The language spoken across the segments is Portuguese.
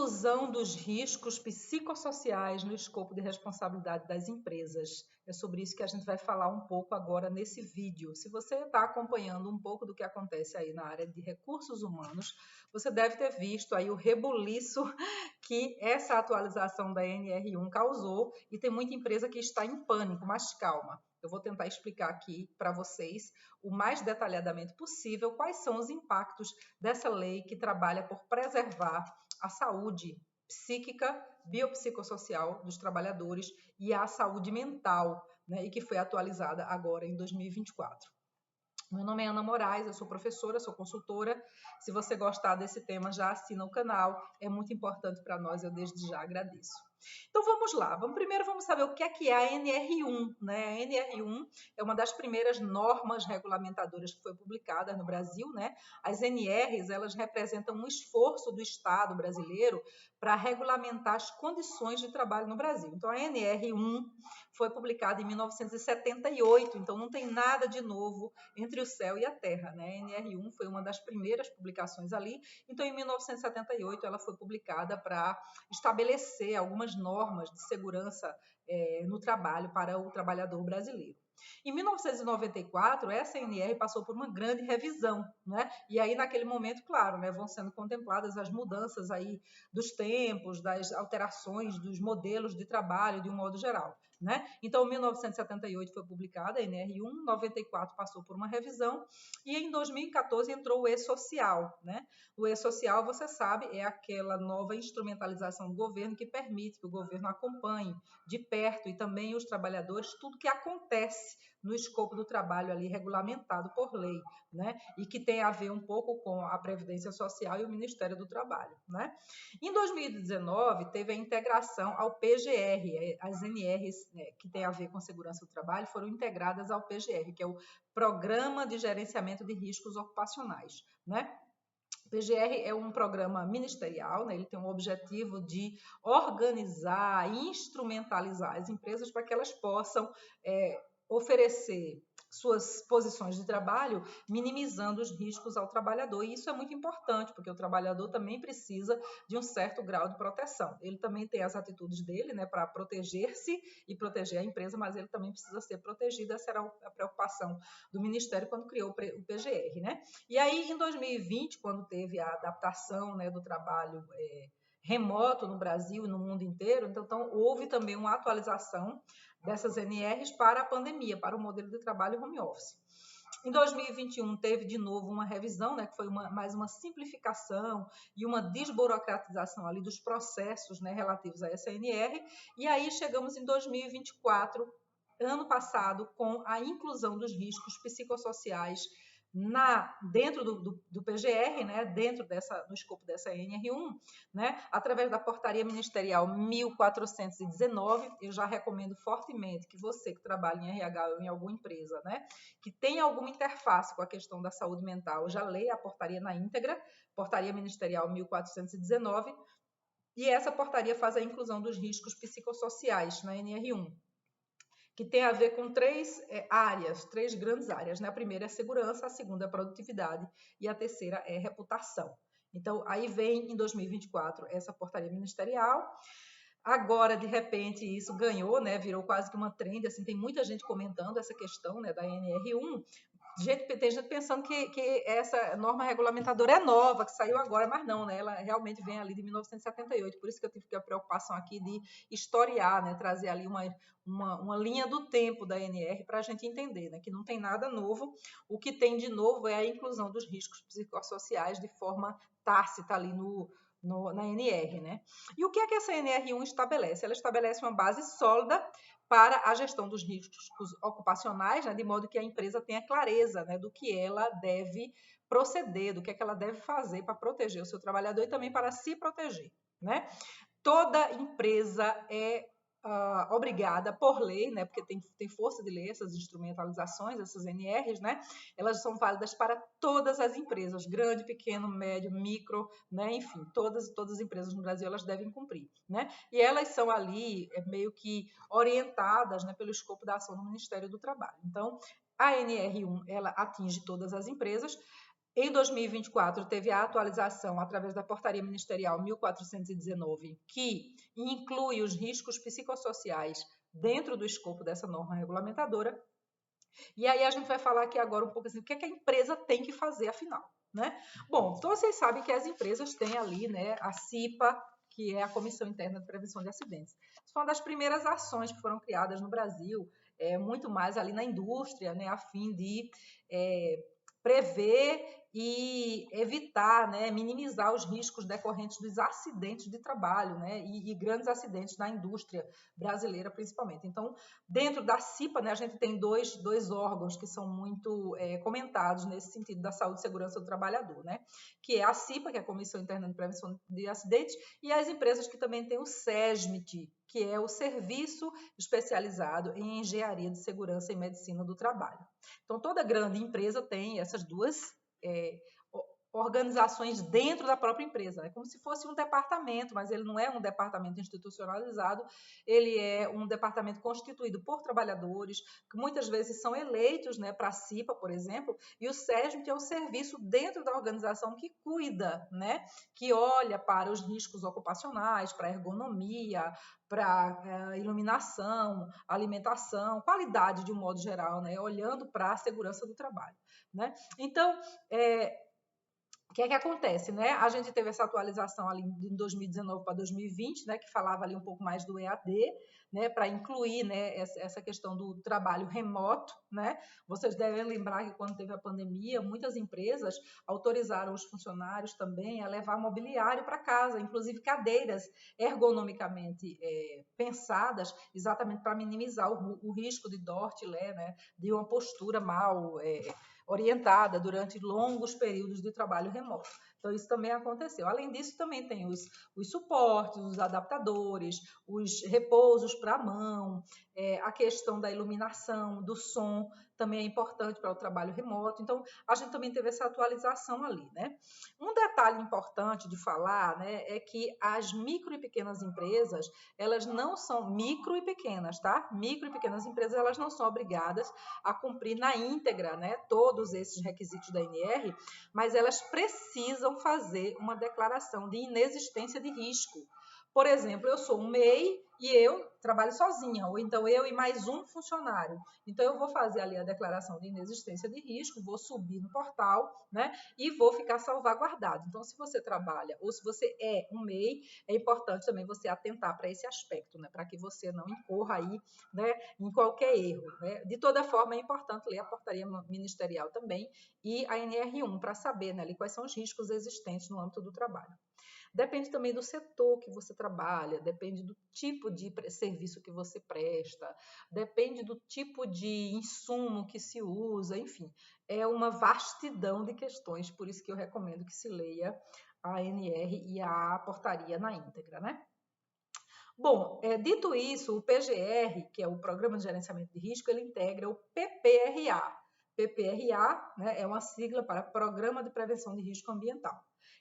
inclusão dos riscos psicossociais no escopo de responsabilidade das empresas. É sobre isso que a gente vai falar um pouco agora nesse vídeo. Se você está acompanhando um pouco do que acontece aí na área de recursos humanos, você deve ter visto aí o rebuliço que essa atualização da NR1 causou, e tem muita empresa que está em pânico, mas calma. Eu vou tentar explicar aqui para vocês o mais detalhadamente possível quais são os impactos dessa lei que trabalha por preservar a saúde psíquica, biopsicossocial dos trabalhadores e a saúde mental, né, e que foi atualizada agora em 2024. Meu nome é Ana Moraes, eu sou professora, sou consultora. Se você gostar desse tema, já assina o canal, é muito importante para nós, eu desde já agradeço. Então vamos lá, primeiro vamos saber o que é a NR1, né? A NR1 é uma das primeiras normas regulamentadoras que foi publicada no Brasil, né? As NRs, elas representam um esforço do Estado brasileiro para regulamentar as condições de trabalho no Brasil. Então a NR1 foi publicada em 1978, então não tem nada de novo entre o céu e a terra, né? A NR1 foi uma das primeiras publicações ali, então em 1978 ela foi publicada para estabelecer algumas normas de segurança no trabalho para o trabalhador brasileiro. Em 1994, essa NR passou por uma grande revisão, né? E aí, naquele momento, claro, né, vão sendo contempladas as mudanças aí dos tempos, das alterações dos modelos de trabalho de um modo geral, né? Então, em 1978 foi publicada a NR1, 94 passou por uma revisão e em 2014 entrou o E-Social, né? O E-Social, você sabe, é aquela nova instrumentalização do governo que permite que o governo acompanhe de perto e também os trabalhadores tudo que acontece no escopo do trabalho ali regulamentado por lei, né? E que tem a ver um pouco com a Previdência Social e o Ministério do Trabalho, né? Em 2019, teve a integração ao PGR, as NRs, né, que tem a ver com segurança do trabalho, foram integradas ao PGR, que é o Programa de Gerenciamento de Riscos Ocupacionais, né? O PGR é um programa ministerial, né? Ele tem o objetivo de organizar, instrumentalizar as empresas para que elas possam oferecer suas posições de trabalho, minimizando os riscos ao trabalhador. E isso é muito importante, porque o trabalhador também precisa de um certo grau de proteção. Ele também tem as atitudes dele, né, para proteger-se e proteger a empresa, mas ele também precisa ser protegido. Essa era a preocupação do Ministério quando criou o PGR, né? E aí, em 2020, quando teve a adaptação, né, do trabalho remoto no Brasil e no mundo inteiro, então houve também uma atualização dessas NRs para a pandemia, para o modelo de trabalho home office. Em 2021 teve de novo uma revisão, né, que foi mais uma simplificação e uma desburocratização ali dos processos, né, relativos a essa NR, e aí chegamos em 2024, ano passado, com a inclusão dos riscos psicossociais dentro do PGR, né, dentro do escopo dessa NR1, né, através da portaria ministerial 1419, eu já recomendo fortemente que você que trabalha em RH ou em alguma empresa, né, que tem alguma interface com a questão da saúde mental, já leia a portaria na íntegra, portaria ministerial 1419, e essa portaria faz a inclusão dos riscos psicossociais na NR1, que tem a ver com três grandes áreas, né? A primeira é segurança, a segunda é produtividade e a terceira é reputação. Então, aí vem em 2024 essa portaria ministerial. Agora, de repente, isso ganhou, né? Virou quase que uma trend, assim, tem muita gente comentando essa questão, né, da NR1. Tem gente pensando que essa norma regulamentadora é nova, que saiu agora, mas não, né? Ela realmente vem ali de 1978, por isso que eu tive a preocupação aqui de historiar, né? Trazer ali uma linha do tempo da NR para a gente entender, né? Que não tem nada novo, o que tem de novo é a inclusão dos riscos psicossociais de forma tácita ali na NR, né? E o que é que essa NR1 estabelece? Ela estabelece uma base sólida para a gestão dos riscos ocupacionais, né, de modo que a empresa tenha clareza, né, do que ela deve proceder, do que é que ela deve fazer para proteger o seu trabalhador e também para se proteger, né? Toda empresa é obrigada por lei, né, porque tem força de lei essas instrumentalizações, essas NRs, né, elas são válidas para todas as empresas, grande, pequeno, médio, micro, né, enfim, todas as empresas no Brasil elas devem cumprir, né, e elas são ali meio que orientadas, né, pelo escopo da ação do Ministério do Trabalho. Então, a NR1 ela atinge todas as empresas. Em 2024, teve a atualização através da Portaria Ministerial 1419, que inclui os riscos psicossociais dentro do escopo dessa norma regulamentadora. E aí a gente vai falar aqui agora um pouco assim, o que é que a empresa tem que fazer, afinal, né? Bom, então vocês sabem que as empresas têm ali, né, a CIPA, que é a Comissão Interna de Prevenção de Acidentes. Isso foi uma das primeiras ações que foram criadas no Brasil, muito mais ali na indústria, né, a fim de prever e evitar, né, minimizar os riscos decorrentes dos acidentes de trabalho, né, e grandes acidentes na indústria brasileira, principalmente. Então, dentro da CIPA, né, a gente tem dois órgãos que são muito comentados nesse sentido da saúde e segurança do trabalhador, né, que é a CIPA, que é a Comissão Interna de Prevenção de Acidentes, e as empresas que também têm o SESMIT, que é o Serviço Especializado em Engenharia de Segurança e Medicina do Trabalho. Então, toda grande empresa tem essas duas organizações dentro da própria empresa. É como se fosse um departamento, mas ele não é um departamento institucionalizado, ele é um departamento constituído por trabalhadores, que muitas vezes são eleitos, né, para a CIPA, por exemplo, e o SESMIT é o serviço dentro da organização que cuida, né, que olha para os riscos ocupacionais, para a ergonomia, para iluminação, alimentação, qualidade de um modo geral, né, olhando para a segurança do trabalho, né? Então, o que é que acontece, né? A gente teve essa atualização ali de 2019 para 2020, né, que falava ali um pouco mais do EAD, né, para incluir, né, essa questão do trabalho remoto, né? Vocês devem lembrar que quando teve a pandemia, muitas empresas autorizaram os funcionários também a levar mobiliário para casa, inclusive cadeiras ergonomicamente pensadas, exatamente para minimizar o risco de dortilé, né, de uma postura mal orientada durante longos períodos de trabalho remoto. Então, isso também aconteceu. Além disso, também tem os suportes, os adaptadores, os repousos para a mão, a questão da iluminação, do som, também é importante para o trabalho remoto. Então, a gente também teve essa atualização ali, né? Um detalhe importante de falar, né, é que as micro e pequenas empresas, elas não são micro e pequenas, tá? Micro e pequenas empresas, elas não são obrigadas a cumprir na íntegra, né, todos esses requisitos da NR, mas elas precisam fazer uma declaração de inexistência de risco. Por exemplo, eu sou um MEI e eu trabalho sozinha, ou então eu e mais um funcionário. Então, eu vou fazer ali a declaração de inexistência de risco, vou subir no portal, né, e vou ficar salvaguardado. Então, se você trabalha ou se você é um MEI, é importante também você atentar para esse aspecto, né, para que você não incorra aí, né, em qualquer erro, né. De toda forma, é importante ler a portaria ministerial também e a NR1 para saber, né, ali quais são os riscos existentes no âmbito do trabalho. Depende também do setor que você trabalha, depende do tipo de serviço que você presta, depende do tipo de insumo que se usa, enfim, é uma vastidão de questões, por isso que eu recomendo que se leia a ANR e a portaria na íntegra, né? Bom, dito isso, o PGR, que é o Programa de Gerenciamento de Risco, ele integra o PPRA. PPRA, né, é uma sigla para Programa de Prevenção de Risco Ambiental.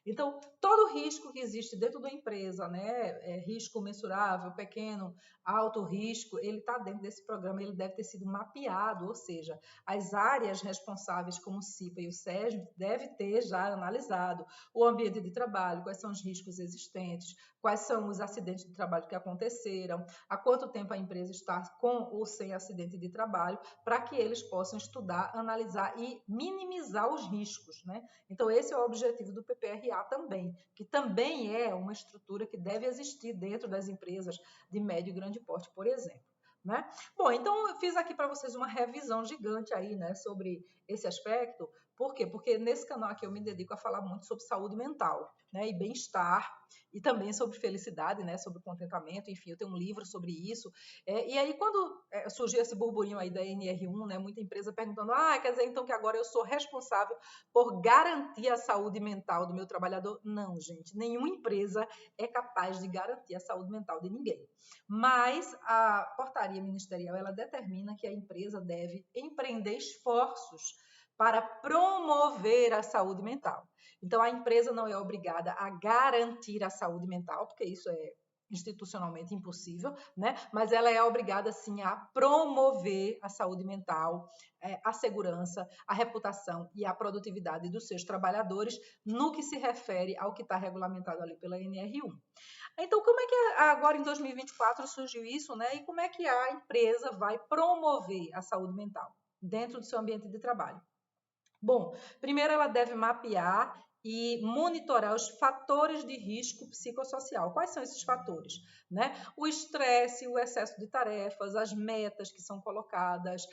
Então, todo risco que existe dentro da empresa, né, risco mensurável, pequeno, alto risco, ele está dentro desse programa, ele deve ter sido mapeado, ou seja, as áreas responsáveis como o CIPA e o SESM deve ter já analisado o ambiente de trabalho, quais são os riscos existentes, quais são os acidentes de trabalho que aconteceram, há quanto tempo a empresa está com ou sem acidente de trabalho, para que eles possam estudar, analisar e minimizar os riscos, né? Então, esse é o objetivo do PPRA também, que também é uma estrutura que deve existir dentro das empresas de médio e grande porte, por exemplo. Né? Bom, então eu fiz aqui para vocês uma revisão gigante aí, né, sobre esse aspecto. Por quê? Porque nesse canal aqui eu me dedico a falar muito sobre saúde mental, né, e bem-estar, e também sobre felicidade, né, sobre contentamento, enfim, eu tenho um livro sobre isso. E aí, quando surgiu esse burburinho aí da NR1, né, muita empresa perguntando, quer dizer então que agora eu sou responsável por garantir a saúde mental do meu trabalhador? Não, gente, nenhuma empresa é capaz de garantir a saúde mental de ninguém. Mas a portaria ministerial, ela determina que a empresa deve empreender esforços para promover a saúde mental. Então, a empresa não é obrigada a garantir a saúde mental, porque isso é institucionalmente impossível, né? Mas ela é obrigada, sim, a promover a saúde mental, a segurança, a reputação e a produtividade dos seus trabalhadores no que se refere ao que está regulamentado ali pela NR1. Então, como é que agora em 2024 surgiu isso, né? E como é que a empresa vai promover a saúde mental dentro do seu ambiente de trabalho? Bom, primeiro ela deve mapear e monitorar os fatores de risco psicossocial. Quais são esses fatores? Né? O estresse, o excesso de tarefas, as metas que são colocadas,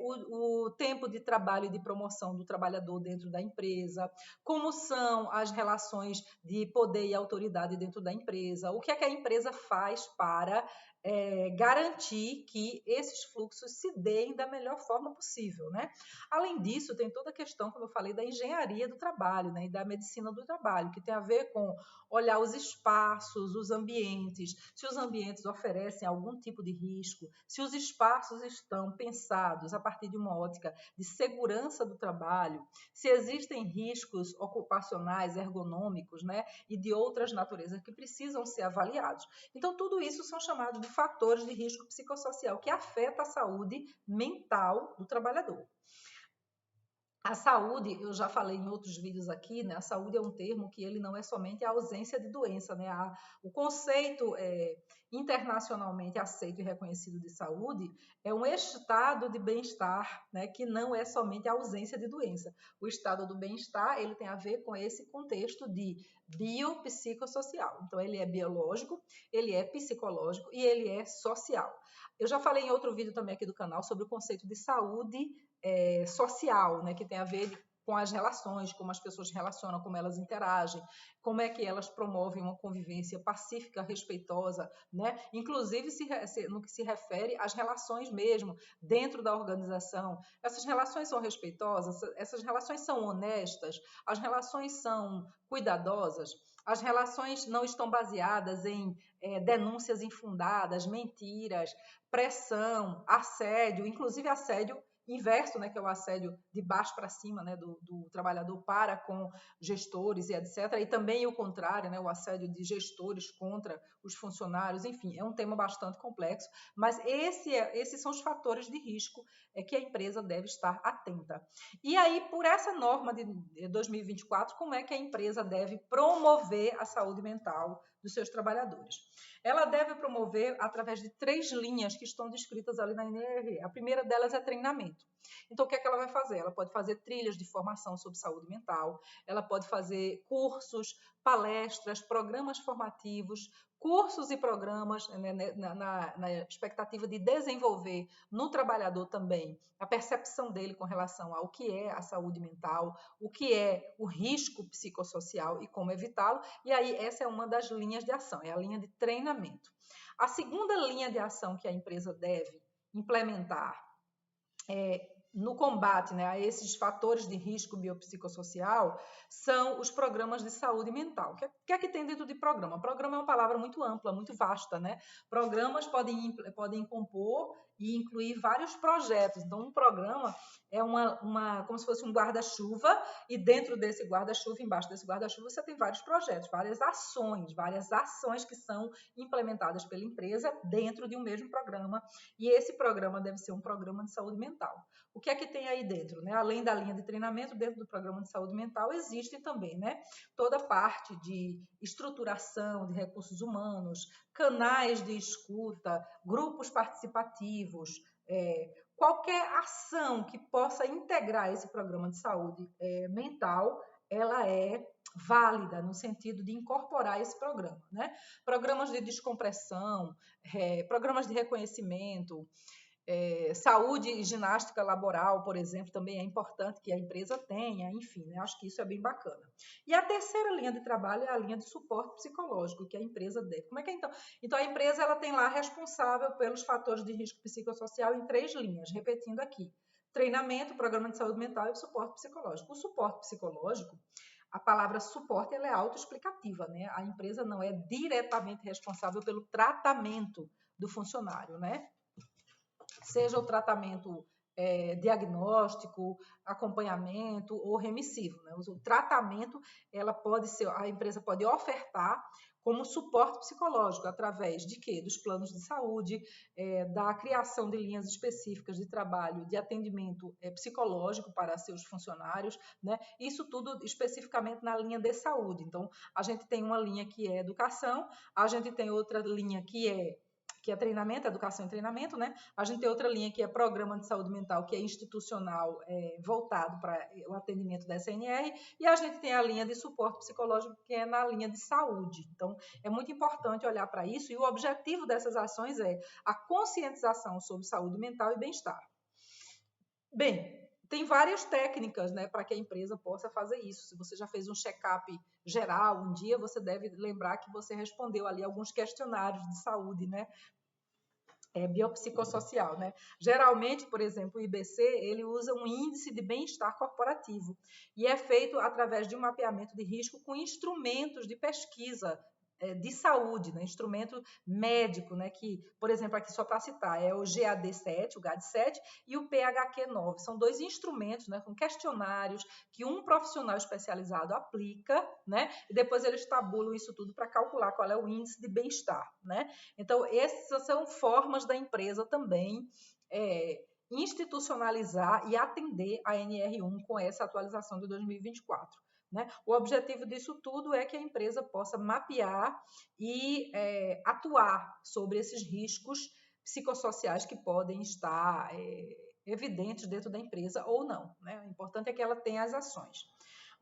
o tempo de trabalho e de promoção do trabalhador dentro da empresa, como são as relações de poder e autoridade dentro da empresa, o que é que a empresa faz para garantir que esses fluxos se deem da melhor forma possível, né? Além disso, tem toda a questão, como eu falei, da engenharia do trabalho, né, e da medicina do trabalho, que tem a ver com olhar os espaços, os ambientes, se os ambientes oferecem algum tipo de risco, se os espaços estão pensados a partir de uma ótica de segurança do trabalho, se existem riscos ocupacionais, ergonômicos, né, e de outras naturezas que precisam ser avaliados. Então, tudo isso são chamados de fatores de risco psicossocial que afeta a saúde mental do trabalhador. A saúde, eu já falei em outros vídeos aqui, né? A saúde é um termo que ele não é somente a ausência de doença, né? O conceito internacionalmente aceito e reconhecido de saúde é um estado de bem-estar, né? Que não é somente a ausência de doença. O estado do bem-estar, ele tem a ver com esse contexto de biopsicossocial. Então, ele é biológico, ele é psicológico e ele é social. Eu já falei em outro vídeo também aqui do canal sobre o conceito de saúde social, né, que tem a ver com as relações, como as pessoas se relacionam, como elas interagem, como é que elas promovem uma convivência pacífica, respeitosa, né? Inclusive no que se refere às relações mesmo dentro da organização. Essas relações são respeitosas, essas relações são honestas, as relações são cuidadosas, as relações não estão baseadas em denúncias infundadas, mentiras, pressão, assédio, inclusive assédio inverso, né, que é o assédio de baixo para cima, né, do trabalhador para com gestores e etc. E também o contrário, né, o assédio de gestores contra os funcionários. Enfim, é um tema bastante complexo, mas esses são os fatores de risco que a empresa deve estar atenta. E aí, por essa norma de 2024, como é que a empresa deve promover a saúde mental dos seus trabalhadores? Ela deve promover através de 3 linhas que estão descritas ali na NR. A primeira delas é treinamento. Então, o que é que ela vai fazer? Ela pode fazer trilhas de formação sobre saúde mental, ela pode fazer cursos, palestras, programas formativos, cursos e programas, né, na expectativa de desenvolver no trabalhador também a percepção dele com relação ao que é a saúde mental, o que é o risco psicossocial e como evitá-lo. E aí, essa é uma das linhas de ação, é a linha de treinamento. A segunda linha de ação que a empresa deve implementar no combate, né, a esses fatores de risco biopsicossocial são os programas de saúde mental. O que é que tem dentro de programa? Programa é uma palavra muito ampla, muito vasta, né? Programas podem compor e incluir vários projetos. Então, um programa é como se fosse um guarda-chuva, e dentro desse guarda-chuva, embaixo desse guarda-chuva, você tem vários projetos, várias ações que são implementadas pela empresa dentro de um mesmo programa, e esse programa deve ser um programa de saúde mental. O que é que tem aí dentro? Né? Além da linha de treinamento, dentro do programa de saúde mental, existe também, né, toda a parte de estruturação de recursos humanos, canais de escuta, grupos participativos, qualquer ação que possa integrar esse programa de saúde mental, ela é válida no sentido de incorporar esse programa, né? Programas de descompressão, programas de reconhecimento, saúde e ginástica laboral, por exemplo, também é importante que a empresa tenha, enfim, né? Acho que isso é bem bacana. E a terceira linha de trabalho é a linha de suporte psicológico que a empresa deve. Como é que é então? Então a empresa ela tem lá responsável pelos fatores de risco psicossocial em 3 linhas, repetindo aqui: treinamento, programa de saúde mental e suporte psicológico. O suporte psicológico, a palavra suporte ela é autoexplicativa, né? A empresa não é diretamente responsável pelo tratamento do funcionário, né? Seja o tratamento diagnóstico, acompanhamento ou remissivo, né? O tratamento, a empresa pode ofertar como suporte psicológico, através de quê? Dos planos de saúde, da criação de linhas específicas de trabalho, de atendimento psicológico para seus funcionários, né? Isso tudo especificamente na linha de saúde. Então, a gente tem uma linha que é educação, a gente tem outra linha que é treinamento, educação e treinamento, né? A gente tem outra linha que é programa de saúde mental, que é institucional, voltado para o atendimento da SNR, e a gente tem a linha de suporte psicológico, que é na linha de saúde. Então, é muito importante olhar para isso, e o objetivo dessas ações é a conscientização sobre saúde mental e bem-estar. Bem, tem várias técnicas, né, para que a empresa possa fazer isso. Se você já fez um check-up geral um dia, você deve lembrar que você respondeu ali alguns questionários de saúde, né? Biopsicossocial, né? Geralmente, por exemplo, o IBC, ele usa um índice de bem-estar corporativo e é feito através de um mapeamento de risco com instrumentos de pesquisa de saúde, né? Instrumento médico, né? Que, por exemplo, aqui só para citar, é o GAD-7, o GAD-7 e o PHQ-9. São dois instrumentos, né? Com questionários que um profissional especializado aplica, né? E depois eles tabulam isso tudo para calcular qual é o índice de bem-estar, né? Então, essas são formas da empresa também institucionalizar e atender a NR1 com essa atualização de 2024. Né? O objetivo disso tudo é que a empresa possa mapear e atuar sobre esses riscos psicossociais que podem estar evidentes dentro da empresa ou não. Né? O importante é que ela tenha as ações.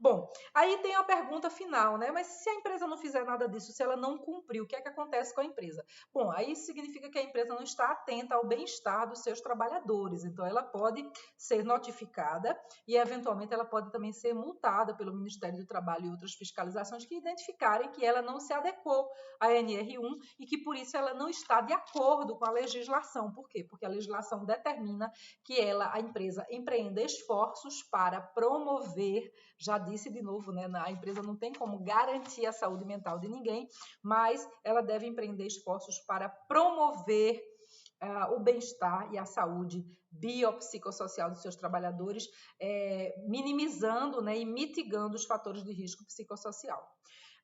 Bom, aí tem a pergunta final, né? Mas se a empresa não fizer nada disso, se ela não cumprir, o que é que acontece com a empresa? Bom, aí significa que a empresa não está atenta ao bem-estar dos seus trabalhadores. Então, ela pode ser notificada e, eventualmente, ela pode também ser multada pelo Ministério do Trabalho e outras fiscalizações que identificarem que ela não se adequou à NR1 e que, por isso, ela não está de acordo com a legislação. Por quê? Porque a legislação determina que a empresa empreenda esforços para promover, já disse de novo, né, a empresa não tem como garantir a saúde mental de ninguém, mas ela deve empreender esforços para promover o bem-estar e a saúde biopsicossocial dos seus trabalhadores, minimizando, né, e mitigando os fatores de risco psicossocial.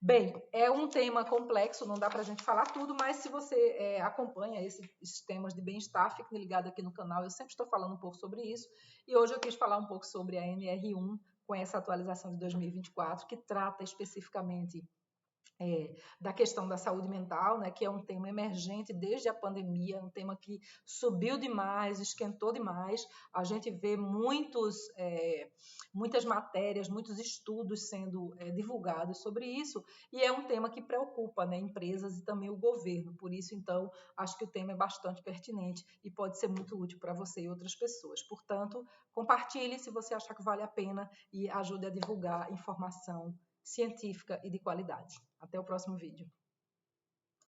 Bem, é um tema complexo, não dá para a gente falar tudo, mas se você acompanha esses temas de bem-estar, fique ligado aqui no canal, eu sempre estou falando um pouco sobre isso, e hoje eu quis falar um pouco sobre a NR1, com essa atualização de 2024, que trata especificamente da questão da saúde mental, né, que é um tema emergente desde a pandemia, um tema que subiu demais, esquentou demais. A gente vê muitas matérias, muitos estudos sendo divulgados sobre isso, e é um tema que preocupa, né, empresas e também o governo. Por isso, então, acho que o tema é bastante pertinente e pode ser muito útil para você e outras pessoas. Portanto, compartilhe se você achar que vale a pena e ajude a divulgar informação científica e de qualidade. Até o próximo vídeo.